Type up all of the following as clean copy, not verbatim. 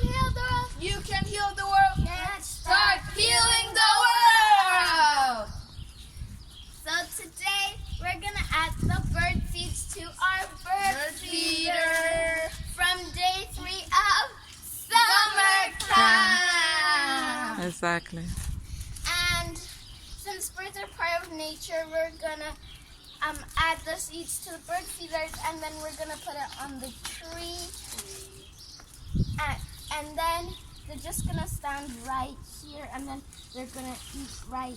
can heal the world. You can heal the world. Let's Start healing the world. So today we're gonna add the bird seeds to our bird feeder from day 3 of summer camp. Exactly. And since birds are part of nature, we're gonna add the seeds to the bird feeders, and then we're gonna put it on the tree. And then they're just gonna stand right here, and then they're gonna eat right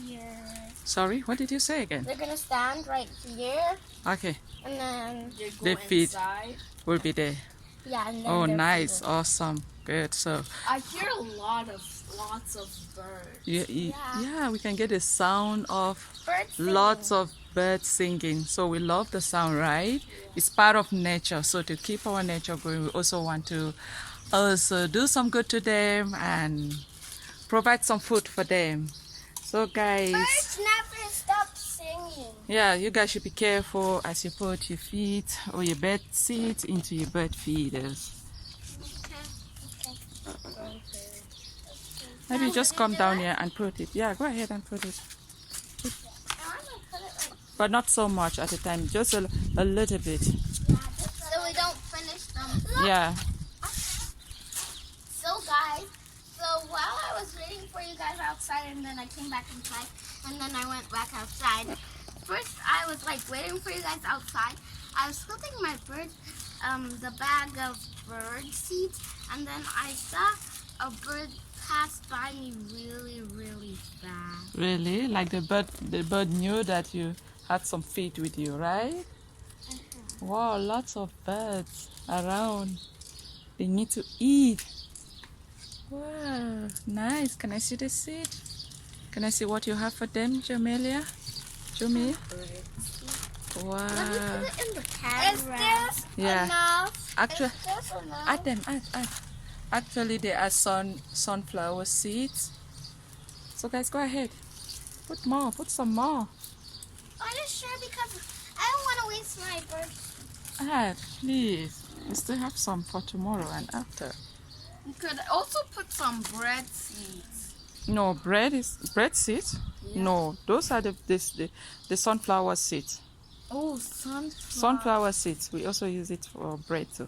here. Sorry, what did you say again? They're gonna stand right here, Okay, and then they feed inside. will be there. yeah, and then Oh, they're nice, feeding. awesome, good. So, I hear lots of birds. yeah, we can get the sound of Birds singing. lots of birds singing. So we love the sound, right? It's part of nature. So to keep our nature going, we also want to also do some good to them and provide some food for them. So guys, Birds never stop singing. yeah, you guys should be careful as you put your feet or your bird seeds into your bird feeders. Maybe just come down here and put it. Yeah, go ahead and put it. But not so much at a time, just a little bit. So we don't finish them. Yeah. So guys, while I was waiting for you guys outside, and then I came back inside, and then I went back outside. First, I was like waiting for you guys outside. I was putting my the bag of bird seeds, and then I saw a bird pass by me really fast. Really? Like the bird knew that you had some feed with you, right? Wow, lots of birds around. They need to eat. Wow, nice. Can I see the seed? Can I see what you have for them, Jamelia? Jumi? Wow. Let me put it in the camera. Is this Yeah. enough? Actually, Is this enough? add them, add. Actually, they are sunflower seeds. So guys, go ahead. Put more, put some more. Are you sure? Because I don't want to waste my bird. Add, please. We still have some for tomorrow and after. You could also put some bread seeds. No, bread seeds? Yeah. No, those are the sunflower seeds. Oh, sunflower. Sunflower seeds. We also use it for bread too.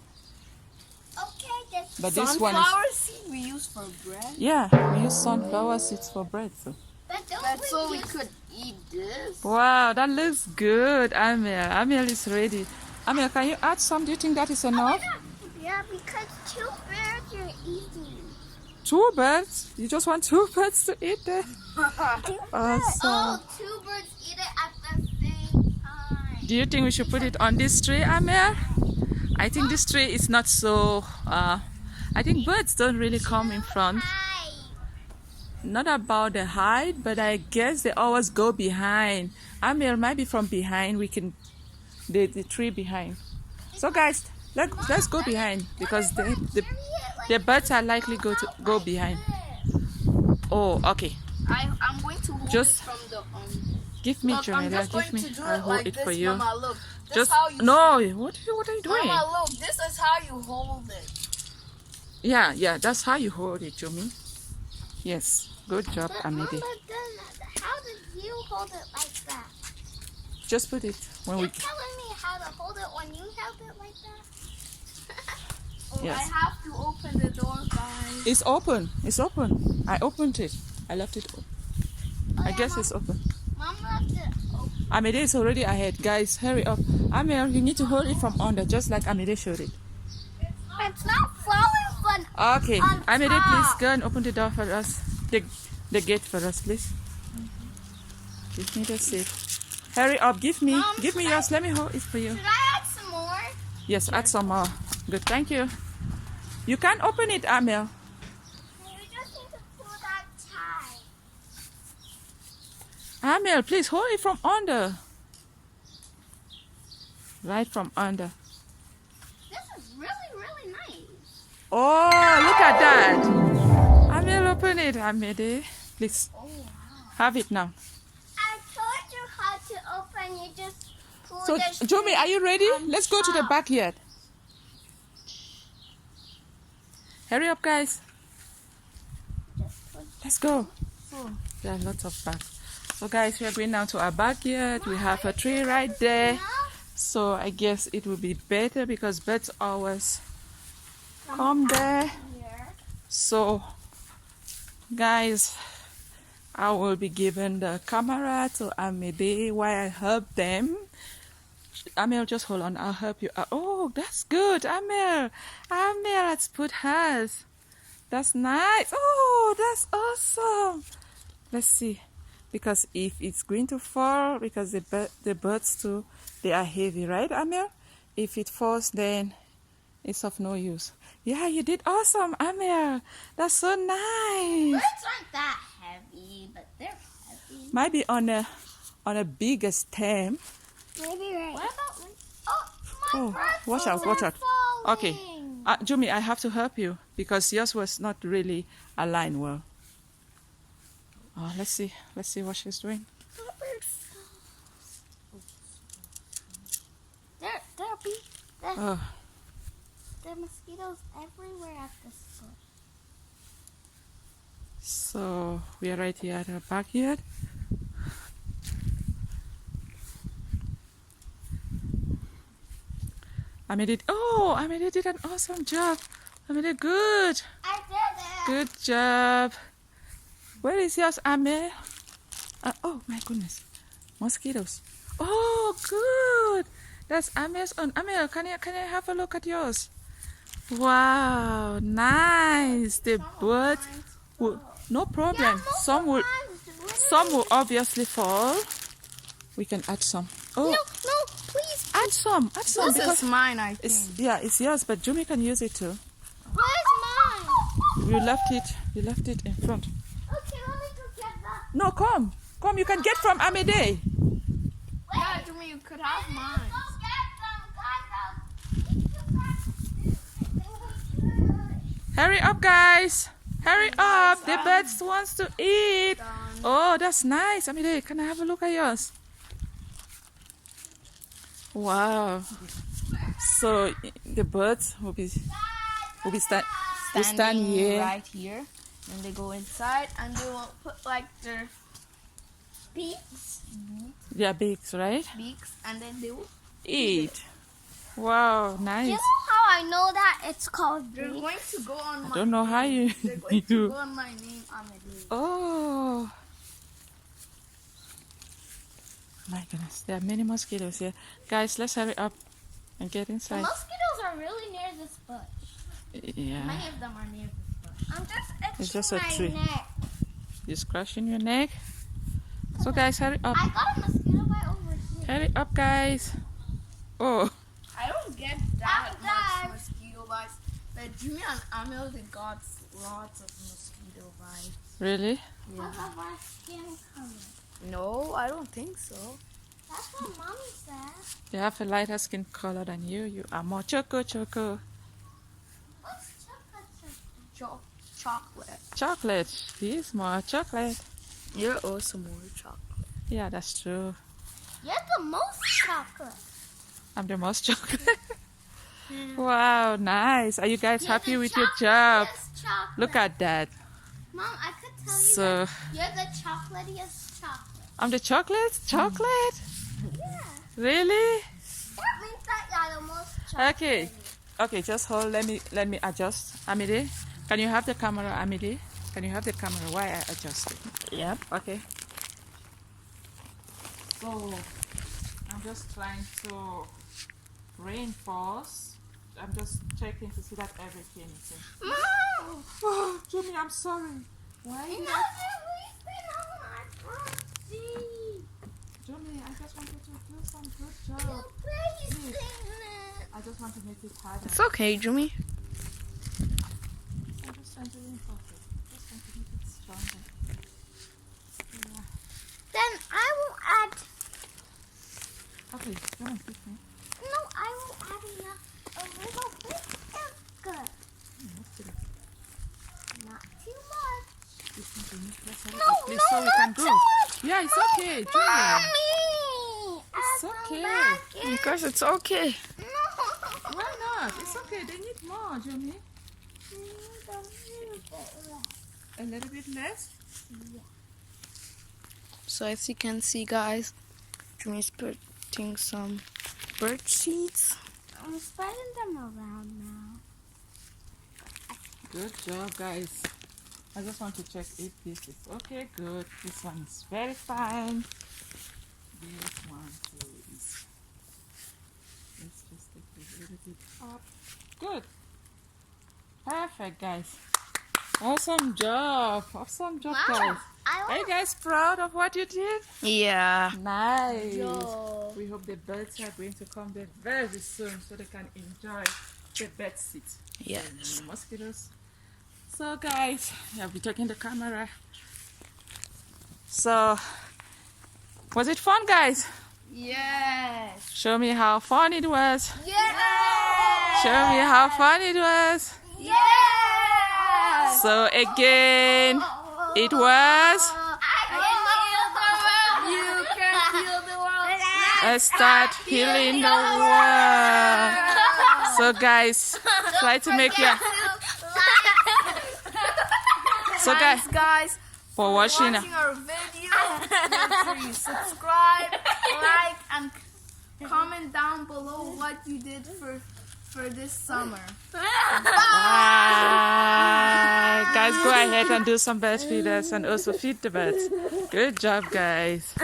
Okay, this But this one is, Sunflower seed we use for bread. yeah, we use sunflower seeds for bread too. but don't That's so we use- could eat this. Wow, that looks good, Amel. Amel is ready. Amel, can you add some? Do you think that is enough? Yeah, because 2 birds are eating. 2 birds? You just want 2 birds to eat them? Awesome. Oh, 2 birds eat it at the same time. Do you think we should put it on this tree, Amel? I think this tree is not so, I think birds don't really come in front. Hi. Not about the height, but I guess they always go behind. Amel might be from behind. We can, the tree behind. So guys, let's go behind because the birds are likely go behind. Oh, okay. I'm going to hold Just it from the Give me, I'm Jamila. just going Give me. to do I'll it hold like it this, for you. Mama. Look, this Just how you. no. What are you doing? Mama, look. This is how you hold it. Yeah. That's how you hold it, Jomi. Yes. Good job, But Amide. Mama, then how did you hold it like that? Just put it when You're we. telling me how to hold it when you held it like that? Oh, Yes. I have to open the door, guys. It's open. It's open. I opened it. I left it open. I guess it's open. Mom left it open. Amide is already ahead. Guys, hurry up. Amir, you need to hold it from under, just like Amide showed it. It's not falling from Okay. On Amide, top. please go and open the door for us. The gate for us, please. Give me the seat. Hurry up. Give me Mom, yours. Let me hold it for you. Should I add some more? Yes, add some more. Good. Thank you. You can open it, Amel. You just need to pull that tie. Amel, please hold it from under. Right from under. This is really nice. Oh, look at that. Amel, open it, Amede. Please. Oh, wow. Have it now. I told you how to open. You just pull So, the Jomi, are you ready? on Let's go to the top. backyard. Hurry up, guys. Just put Let's go. So, There are lots of bags. So guys, we are going down to our backyard. We have a tree right there. So I guess it will be better because birds always come there. here. So guys, I will be giving the camera to Amide while I help them. Amel, just hold on. I'll help you. Oh, that's good. Amel, let's put hers. That's nice. Oh, that's awesome. Let's see. Because if it's going to fall, because the birds too, they are heavy, right, Amel? If it falls, then it's of no use. Yeah, you did awesome, Amel. That's so nice. Birds aren't that heavy, but they're heavy. Might be on a bigger stem. Maybe right. What about when... Oh, my Oh, birds watch out, are watch out. Okay. falling. Jumi, I have to help you because yours was not really aligned well. Oh, let's see what she's doing. My bird fell. Oh, There are mosquitoes everywhere at this bush. so we are right here at our backyard. Amide did an awesome job. Amide, good. I did it. Good job. Where is yours, Amel? Oh my goodness, mosquitoes. Oh, good. That's Amel's on. Amel, can I have a look at yours? Wow, nice. The bird will, no problem. Some will obviously fall. We can add some. Oh, No, please. add some. this because is mine, I think. it's yours, but Jumi can use it too. Where's mine? You left it in front. Okay, let me go get that. No, come. You can get from Amide. Yeah, Jimmy, you could have mine. Go get them, guys. Hurry up, guys. Hurry up. The birds wants to eat. Oh, that's nice. Amide, can I have a look at yours? Wow. So the birds will be stand here. right here. And they go inside and they will put like their Beaks. Their beaks, right? beaks and then they will. Eat. Wow, Do nice. you know how I know that it's called They're beaks? going to go on I my. don't know how you They're going to do. go on my name, Amelie. Oh. My goodness, there are many mosquitoes here. Guys, let's hurry up and get The inside. mosquitoes are really near this bush. Yeah. Many of them are near this bush. I'm just itching It's just a my tree. neck. You're scratching your neck. So guys, hurry up. I got a mosquito bite over here. Hurry up, guys. Oh, I don't get that I'm much done. mosquito bites. But Jimmy and Amel, they got lots of mosquito bites. really? I have our skin color. No, I don't think so. That's what Mommy said. You have a lighter skin color than you. You are more choco. What's chocolate? Chocolate. Chocolate. He's more chocolate. You're also more chocolate. Yeah, that's true. You're the most chocolate. I'm the most chocolate. Wow, nice. Are you guys You're happy the with your job? chocolatiest chocolate. Look at that. Mom, I could tell you So, that you're the chocolatiest chocolate. I'm the chocolate? Chocolate? Yeah. Really? That means that you're the most chocolate. Okay. Okay, just hold. Let me adjust. Amide, can you have the camera, Amide? Can you have the camera while I adjust it? Yep. Okay. So, I'm just trying to reinforce. I'm just checking to see that everything is in. Mom! Oh, Jimmy, I'm sorry. Why? You know we've been on my front seat. Jimmy, I just wanted to do some good You're job. placing it. I just want to make it harder. It's okay, Jimmy. I'm just trying to reinforce it. Just want to make it stronger. Yeah. Then I will add. Okay, go on, kiss me. No, I will add enough. A little bit. That's good. Let's do it. Not too much. Kiss me, Jimmy. Let's have it. No, Please, no, so we not can too go. much. Yeah, it's okay, Jimmy. Mommy! It's I'll okay. come back in. Because it's okay. No. Why not? It's okay. They need more, Jimmy. A little bit less? So as you can see, guys, Jimmy's putting some bird seeds. I'm spreading them around now. Good job, guys. I just want to check if this is okay. Good. This one is very fine. This one too is. Let's just take it a little bit up. Good. Perfect, guys. Awesome job. Awesome job, guys. Are you guys proud of what you did? Yeah. Nice. Yo. We hope the birds are going to come there very soon so they can enjoy the bed seat. Yes. And the mosquitoes. So guys, I'll be taking the camera. So, was it fun, guys? Yes. Show me how fun it was. Yeah! Show me how fun it was. Yeah! So again, it was. You can heal the world. Let's start healing the world. So guys, try to make your. So Guys, for watching. our video, make sure you subscribe, like, and comment down below what you did for this summer. Bye. Guys, go ahead and do some bird feeders and also feed the birds. Good job, guys.